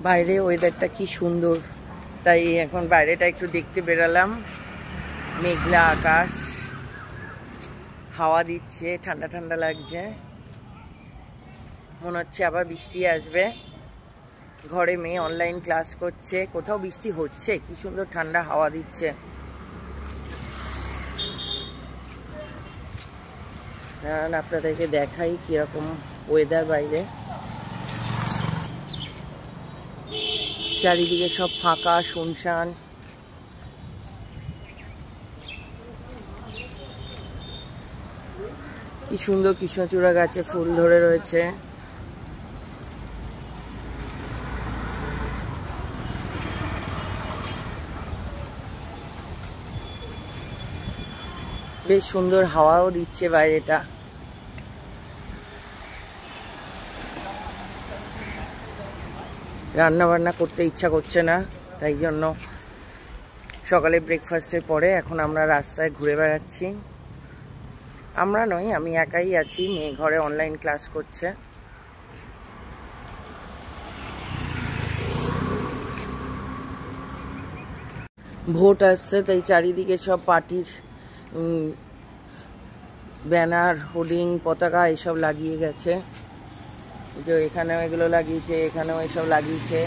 বাইরে ওয়েদারটা কি সুন্দর, তাই এখন বাইরেটা একটু দেখতে বেরালাম। মেঘলা আকাশ, হাওয়া দিচ্ছে, ঠান্ডা ঠান্ডা লাগছে, মনে হচ্ছে আবার বৃষ্টি আসবে। ঘরে মেয়ে অনলাইন ক্লাস করছে, কোথাও বৃষ্টি হচ্ছে, কি সুন্দর ঠান্ডা হাওয়া দিচ্ছে। আপনাদেরকে দেখাই কিরকম ওয়েদার বাইরে। চারিদিকে সব ফাঁকা শুনশান। কি সুন্দর কৃষ্ণচূড়া গাছে ফুল ধরে রয়েছে। বেশ সুন্দর হাওয়াও দিচ্ছে বাইরেটা। রান্না বান্না করতে ইচ্ছা করছে না, তাই জন্য সকালে ব্রেকফাস্টের পরে এখন আমরা রাস্তায় ঘুরে বেড়াচ্ছি। আমরা নই, আমি একাই আছি, মেয়ে ঘরে অনলাইন ক্লাস করছে। ভোট আসছে, তাই চারিদিকে সব পার্টির ব্যানার, হোর্ডিং, পতাকা এসব লাগিয়ে গেছে। যে এখানেও এগুলো লাগিয়েছে, এখানেও এসব লাগিয়েছে,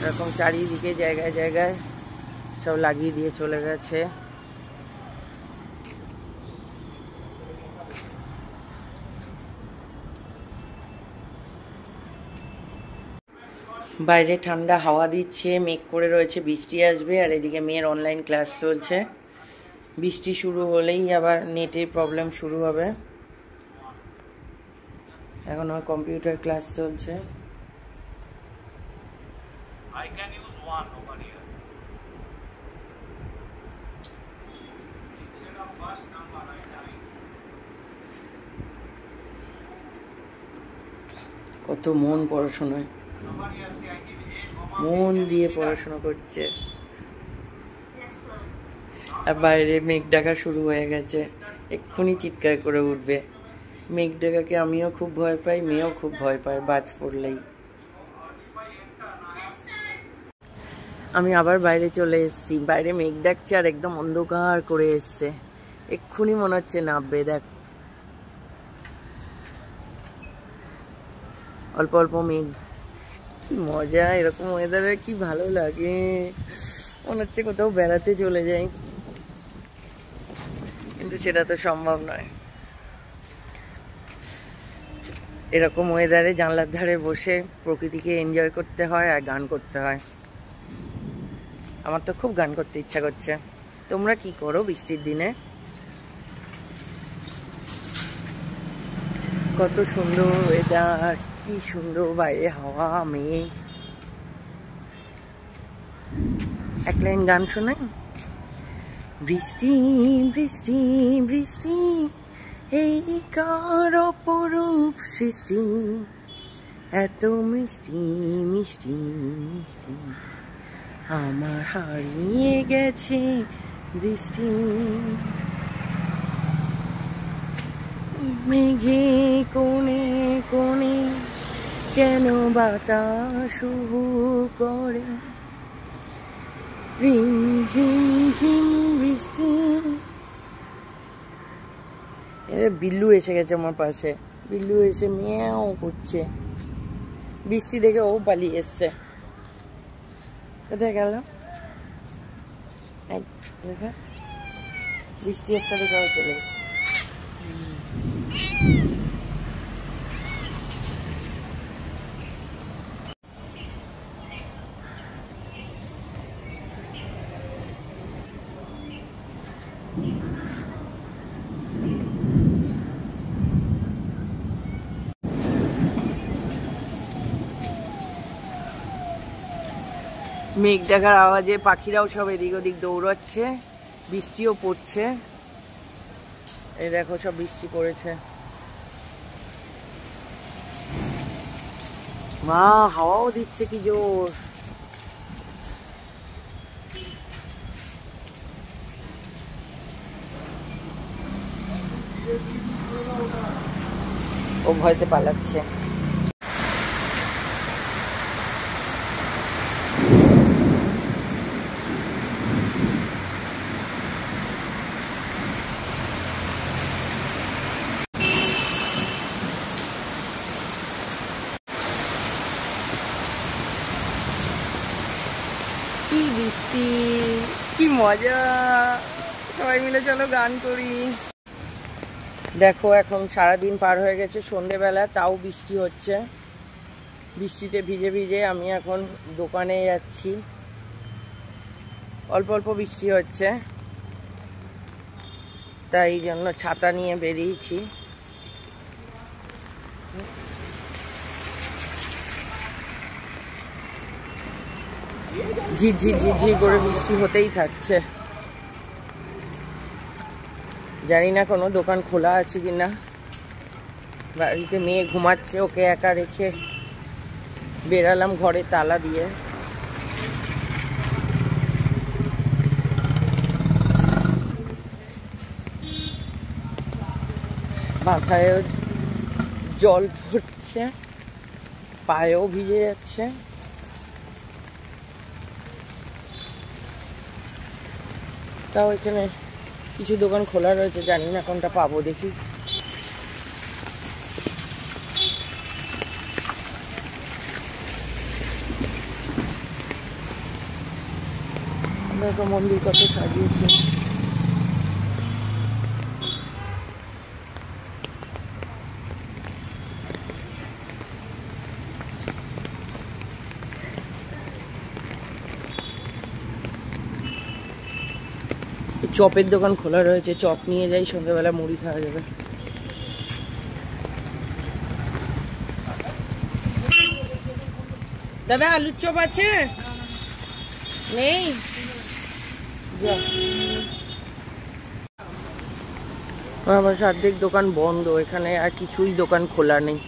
এরকম চারিদিকে জায়গায় জায়গায় সব লাগিয়ে দিয়ে চলে গেছে। বাইরে ঠান্ডা হাওয়া দিচ্ছে, মেঘ করে রয়েছে, বৃষ্টি আসবে। আর এদিকে মেয়ের অনলাইন ক্লাস চলছে। বৃষ্টি শুরু হলেই আবার নেটের প্রবলেম শুরু হবে। এখন আমার কম্পিউটার ক্লাস চলছে। কত মন পড়াশোনায়, মন দিয়ে পড়াশোনা করছে। আর বাইরে মেঘ ডাকা শুরু হয়ে গেছে, এক্ষুনি চিৎকার করে উঠবে। মেঘ ডাকাকে আমিও খুব ভয় পাই, মেয়েও খুব ভয় পায় বাজ পড়লেই। আমি আবার বাইরে চলে এসেছি। বাইরে মেঘ ডাকছে আর একদম অন্ধকার করে এসছে, এক্ষুনি মনে হচ্ছে নামবে। দেখ, অল্প অল্প মেঘ। কি মজা, এরকম ওয়েদারে কি ভালো লাগে, মনে হচ্ছে কোথাও বেড়াতে চলে যাই, কিন্তু সেটা তো সম্ভব নয়। এরকম ওয়েদারে জানলার ধারে বসে প্রকৃতিকে এনজয় করতে হয় আর গান করতে হয়। আমার তো খুব গান করতে ইচ্ছা করছে। তোমরা কি করো বৃষ্টির দিনে? কত সুন্দর ওয়েদার, কি সুন্দর বাইরে হাওয়া, মেঘ। এক লাইন গান শোনাই। বৃষ্টি বৃষ্টি বৃষ্টি, এই কার অপরূপ সৃষ্টি, এত মিষ্টি মিষ্টি মিষ্টি, আমার হারিয়ে গেছে দৃষ্টি। মেঘে কোণে কোণে কেন বাতাস করে, রিম ঝিম ঝিম বৃষ্টি। বিল্লু এসে গেছে আমার পাশে, বিল্লু এসে মিয়াও করছে। বৃষ্টি দেখে ও পালিয়ে এসছে। কোথায় গেল? বৃষ্টি এসছে দেখে ও চলে এসছে। মেঘ ডাকার আওয়াজে পাখিরাও সব এদিক ওদিক দৌড়াচ্ছে, বৃষ্টিও পড়ছে। এই দেখো সব বৃষ্টি পড়েছে। মা হাওয়াও দিচ্ছে কি জোর। ও ভয়তে পালাচ্ছে। কি বৃষ্টি, কি মজা, সবাই মিলে চলো গান করি। দেখো এখন সারাদিন পার হয়ে গেছে, সন্ধেবেলা তাও বৃষ্টি হচ্ছে। বৃষ্টিতে ভিজে ভিজে আমি এখন দোকানে যাচ্ছি। অল্প অল্প বৃষ্টি হচ্ছে, তাই জন্য ছাতা নিয়ে বেরিয়েছি। ঝিরঝি ঝিরঝি করে বৃষ্টি হতেই থাকছে। জানি না কোনো দোকান খোলা আছে কিনা। বাড়িতে মেয়ে ঘুমাচ্ছে, ওকে একা রেখে বেরালাম ঘরে তালা দিয়ে। মাথায়ও জল পড়ছে, পায়েও ভিজে যাচ্ছে। তাও এখানে কিছু দোকান খোলা রয়েছে, জানি না কোনটা পাবো, দেখি। দেখো মন্দির কত সাজিয়েছে। চপের দোকান খোলা রয়েছে, চপ নিয়ে যাই, সন্ধ্যাবেলা মুড়ি খাওয়া যাবে। দাদা আলুর চপ আছে? নেই? আবার অর্ধেক দোকান বন্ধ, এখানে আর কিছুই দোকান খোলা নেই।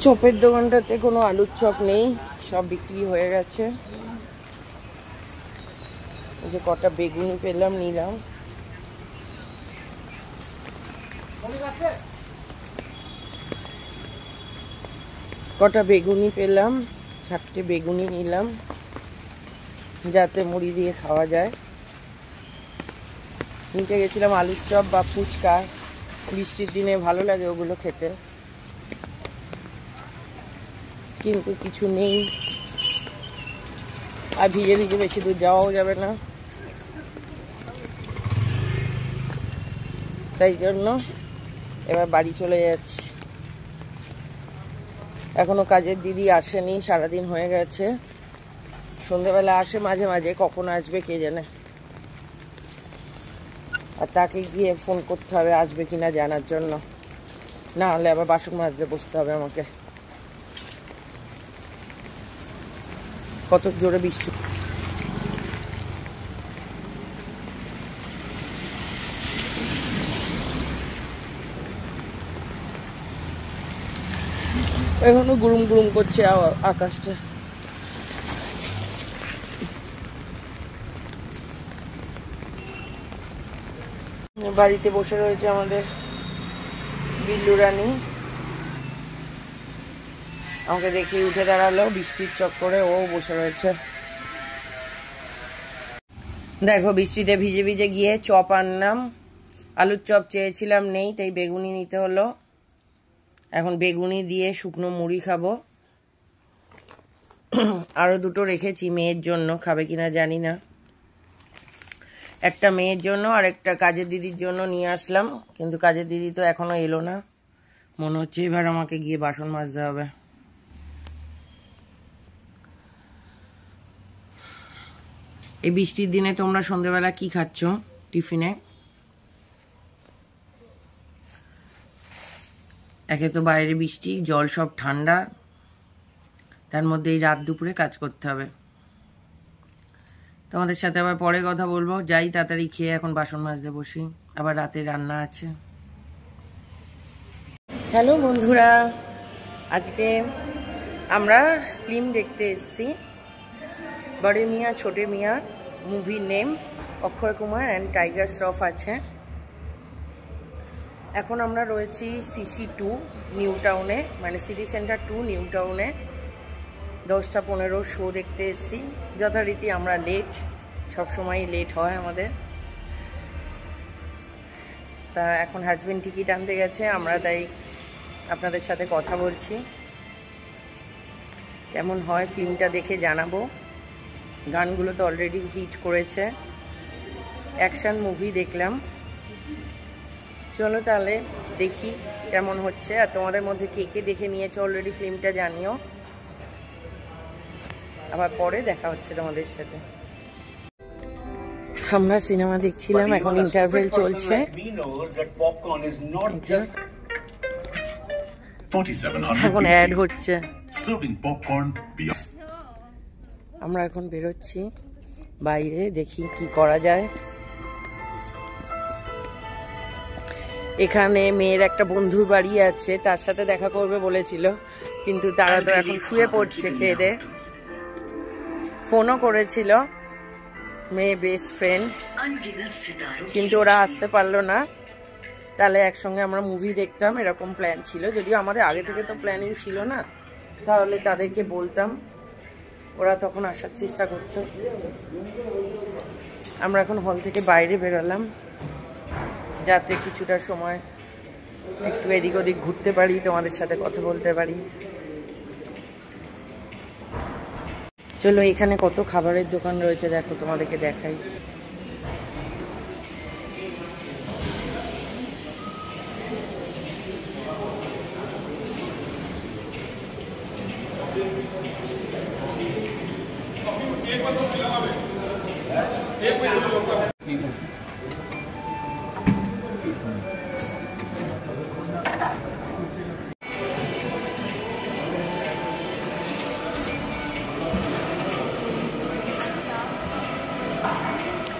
চপের দোকানটাতে কোনো আলুর চপ নেই, সব বিক্রি হয়ে গেছে। এই যে কটা বেগুনি পেলাম, নিলাম। কটা বেগুনি পেলাম, 4টে বেগুনি নিলাম, যাতে মুড়ি দিয়ে খাওয়া যায়। নিতে গেছিলাম আলুর চপ বা ফুচকা, বৃষ্টির দিনে ভালো লাগে ওগুলো খেতে, কিন্তু কিছু নেই। আর ভিজে ভিজে বেশি দূর যাওয়াও যাবে না, তাই জন্য এবার বাড়ি চলে যাচ্ছি। এখনো কাজের দিদি আসেনি, সারাদিন হয়ে গেছে। সন্ধ্যেবেলা আসে মাঝে মাঝে, কখন আসবে কে জানে। আর তাকে গিয়ে ফোন করতে হবে আসবে কিনা জানার জন্য, না হলে আবার বাসন মাজতে বসতে হবে আমাকে। কত জোরে বৃষ্টি। এখনো গুরুম গুরুম করছে আকাশটা। বাড়িতে বসে রয়েছে আমাদের বিল্লু রানী, আমাকে দেখে উঠে দাঁড়ালো, বৃষ্টির চক্করে ও বসে রয়েছে। দেখো বৃষ্টিতে ভিজে ভিজে গিয়ে চপ আনলাম। আলুর চপ চেয়েছিলাম, নেই, তাই বেগুনি নিতে হলো। এখন বেগুনি দিয়ে শুকনো মুড়ি খাবো। আরো দুটো রেখেছি মেয়ের জন্য, খাবে কিনা জানি না। একটা মেয়ের জন্য আর একটা কাজের দিদির জন্য নিয়ে আসলাম, কিন্তু কাজের দিদি তো এখনো এলো না। মনে হচ্ছে এবার আমাকে গিয়ে বাসন মাজতে হবে। এই বৃষ্টির দিনে তোমরা সন্ধ্যেবেলা কি খাচ্ছ টিফিনে? একে তো বাইরে বৃষ্টি, জল সব ঠান্ডা, তার মধ্যে এই রাত দুপুরে কাজ করতে হবে। তোমাদের সাথে আবার পরে কথা বলবো, যাই তাড়াতাড়ি খেয়ে এখন বাসন মাজতে বসি, আবার রাতে রান্না আছে। হ্যালো বন্ধুরা, আজকে আমরা ফিল্ম দেখতে এসেছি, Bade Miyan Chhote Miyan, movie name Akshay Kumar and Tiger Shroff আছে। এখন আমরা রয়েছি CC2 নিউ টাউনে, মানে সিটি সেন্টার 2 নিউ টাউনে। 10টা 15 শো দেখতে এসেছি। যথারীতি আমরা লেট, সবসময় লেট হয় আমাদের। তা এখন হাজবেন্ড টিকিট আনতে গেছে, আমরা তাই আপনাদের সাথে কথা বলছি। কেমন হয় ফিল্মটা দেখে জানাবো। গানগুলো তো অলরেডি হিট করেছে, অ্যাকশন মুভি দেখলাম। চলো তাহলে দেখি কেমন হচ্ছে। আর তোমাদের মধ্যে কে কে দেখে নিয়েছো অলরেডি ফিল্মটা জানিও। আবার পরে দেখা হচ্ছে তোমাদের সাথে। আমরা সিনেমা দেখছিলাম, এখন ইন্টারভেল চলছে। এখন অ্যাড হচ্ছে। আমরা এখন বেরোচ্ছি বাইরে, দেখি কি করা যায়। এখানে মেয়ের একটা বন্ধুর বাড়ি আছে, তার সাথে দেখা করবে বলেছিল, কিন্তু তারা তো এখন শুয়ে পড়ছে খেয়ে দিয়ে। ফোনও করেছিল মেয়ে বেস্ট ফ্রেন্ড, কিন্তু ওরা আসতে পারলো না। তাহলে একসঙ্গে আমরা মুভি দেখতাম, এরকম প্ল্যান ছিল। যদিও আমাদের আগে থেকে তো প্ল্যানিং ছিল না, তাহলে তাদেরকে বলতাম, ওরা তখন আসার চেষ্টা করতো। আমরা এখন হল থেকে বাইরে বেরোলাম, যাতে কিছুটা সময় একটু এদিক ওদিক ঘুরতে পারি, তোমাদের সাথে কথা বলতে পারি। চলো, এখানে কত খাবারের দোকান রয়েছে দেখো, তোমাদেরকে দেখাই।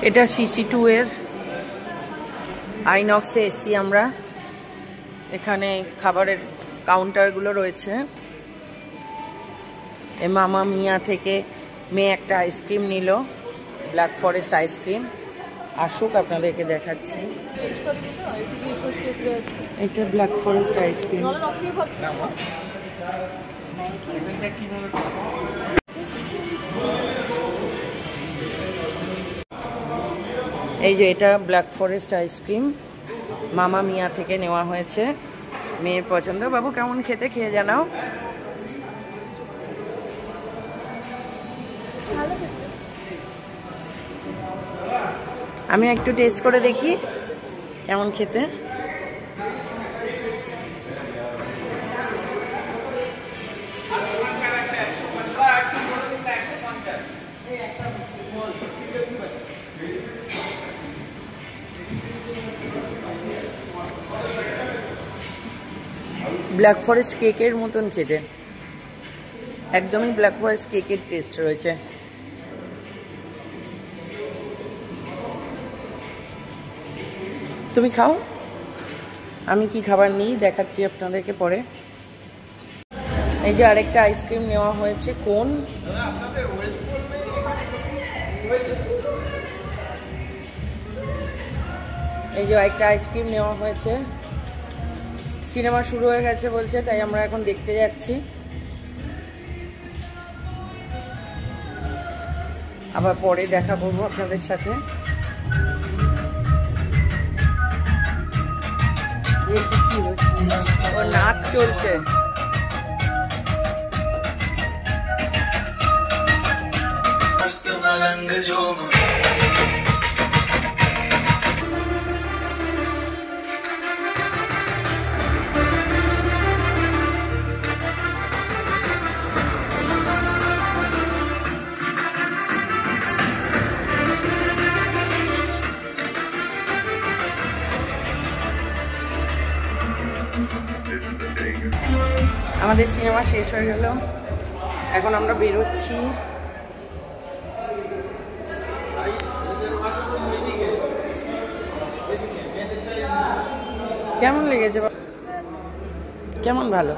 এটা CC2 এর আইনক্সে এসছি আমরা। এখানে খাবারের কাউন্টারগুলো রয়েছে। মামা মিয়া থেকে মেয়ে একটা আইসক্রিম নিল, ব্ল্যাক ফরেস্ট আইসক্রিম। আসুক, আপনাদেরকে দেখাচ্ছি। এটা ব্ল্যাক ফরেস্ট আইসক্রিম। এই যে এটা ব্ল্যাক ফরেস্ট আইসক্রিম, মামা মিয়া থেকে নেওয়া হয়েছে, মেয়ের পছন্দ। বাবু কেমন খেতে, খেয়ে জানাও। আমি একটু টেস্ট করে দেখি কেমন খেতে। ব্ল্যাক ফরেস্ট কেকের মতন খেতে, একদমই ব্ল্যাক ফরেস্ট কেকের টেস্ট রয়েছে। তুমি খাও, আমি কি খাবার নিই দেখাচ্ছি আপনাদেরকে পরে। এই যে আরেকটা আইসক্রিম নেওয়া হয়েছে, কোন এই যে একটা আইসক্রিম নেওয়া হয়েছে। সিনেমা শুরু হয়ে গেছে বলছে, তাই আমরা এখন দেখতে যাচ্ছি। আবার পরে দেখা করবো আপনাদের সাথে। ওর নাচ চলছে। আমাদের সিনেমা শেষ হয়ে গেল, এখন আমরা বেরোচ্ছি। কেমন লেগেছে, কেমন? ভালো।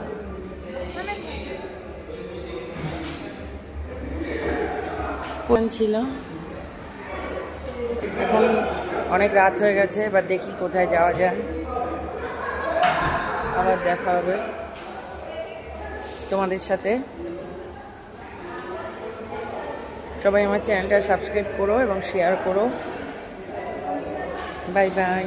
কোন ছিল? এখন অনেক রাত হয়ে গেছে, এবার দেখি কোথায় যাওয়া যায়। আবার দেখা হবে তোমাদের সাথে। সবাই আমার চ্যানেলটা সাবস্ক্রাইব করো এবং শেয়ার করো। Bye bye.